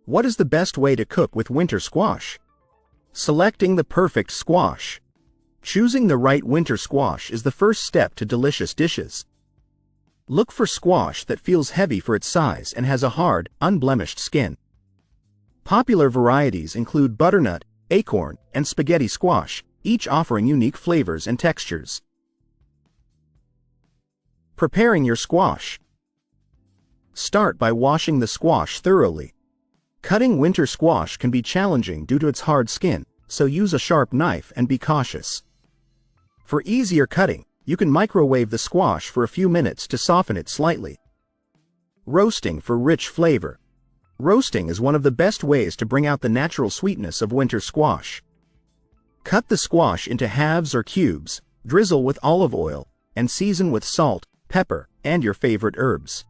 What is the best way to cook with winter squash? Selecting the perfect squash. Choosing the right winter squash is the first step to delicious dishes. Look for squash that feels heavy for its size and has a hard, unblemished skin. Popular varieties include butternut, acorn, and spaghetti squash, each offering unique flavors and textures. Preparing your squash. Start by washing the squash thoroughly. Cutting winter squash can be challenging due to its hard skin, so use a sharp knife and be cautious. For easier cutting, you can microwave the squash for a few minutes to soften it slightly. Roasting for rich flavor. Roasting is one of the best ways to bring out the natural sweetness of winter squash. Cut the squash into halves or cubes, drizzle with olive oil, and season with salt, pepper, and your favorite herbs.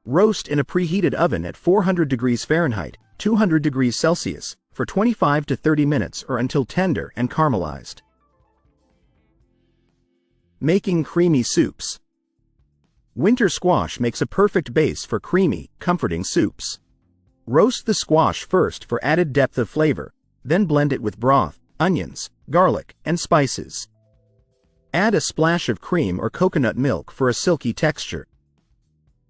Roast in a preheated oven at 400 degrees Fahrenheit, 200 degrees Celsius, for 25 to 30 minutes or until tender and caramelized. Making creamy soups. Winter squash makes a perfect base for creamy, comforting soups. Roast the squash first for added depth of flavor, then blend it with broth, onions, garlic, and spices. Add a splash of cream or coconut milk for a silky texture.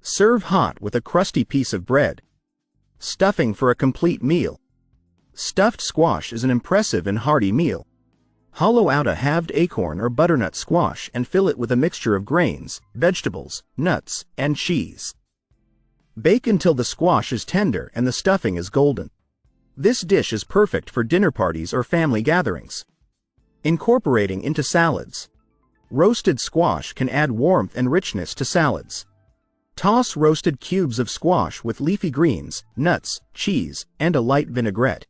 Serve hot with a crusty piece of bread. Stuffing for a complete meal. Stuffed squash is an impressive and hearty meal. Hollow out a halved acorn or butternut squash and fill it with a mixture of grains, vegetables, nuts, and cheese. Bake until the squash is tender and the stuffing is golden. This dish is perfect for dinner parties or family gatherings. Incorporating into salads. Roasted squash can add warmth and richness to salads. Toss roasted cubes of squash with leafy greens, nuts, cheese, and a light vinaigrette.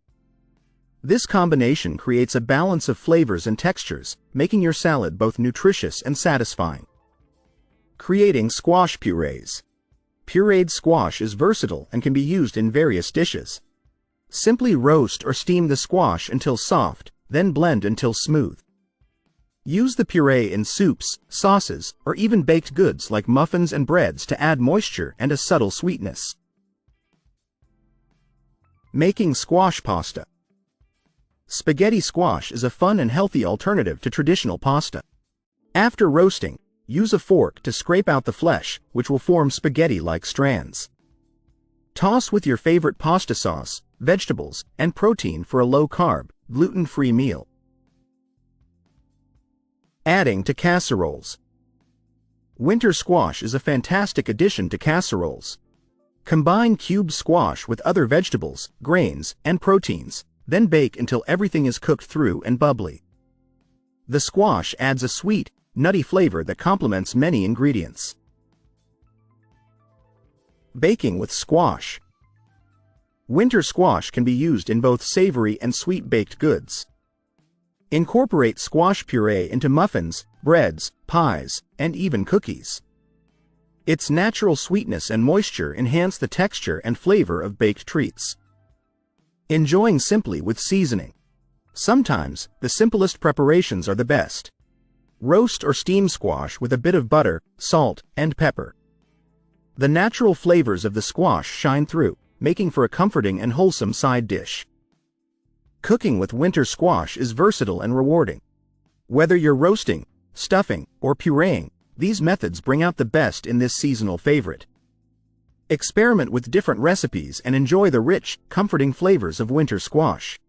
This combination creates a balance of flavors and textures, making your salad both nutritious and satisfying. Creating squash purees. Pureed squash is versatile and can be used in various dishes. Simply roast or steam the squash until soft, then blend until smooth. Use the puree in soups, sauces, or even baked goods like muffins and breads to add moisture and a subtle sweetness. Making squash pasta. Spaghetti squash is a fun and healthy alternative to traditional pasta. After roasting, use a fork to scrape out the flesh, which will form spaghetti-like strands. Toss with your favorite pasta sauce, vegetables, and protein for a low-carb, gluten-free meal. Adding to casseroles. Winter squash is a fantastic addition to casseroles. Combine cubed squash with other vegetables, grains, and proteins, then bake until everything is cooked through and bubbly. The squash adds a sweet, nutty flavor that complements many ingredients. Baking with squash. Winter squash can be used in both savory and sweet baked goods. Incorporate squash puree into muffins, breads, pies, and even cookies. Its natural sweetness and moisture enhance the texture and flavor of baked treats. Enjoying simply with seasoning. Sometimes, the simplest preparations are the best. Roast or steam squash with a bit of butter, salt, and pepper. The natural flavors of the squash shine through, making for a comforting and wholesome side dish. Cooking with winter squash is versatile and rewarding. Whether you're roasting, stuffing, or pureeing, these methods bring out the best in this seasonal favorite. Experiment with different recipes and enjoy the rich, comforting flavors of winter squash.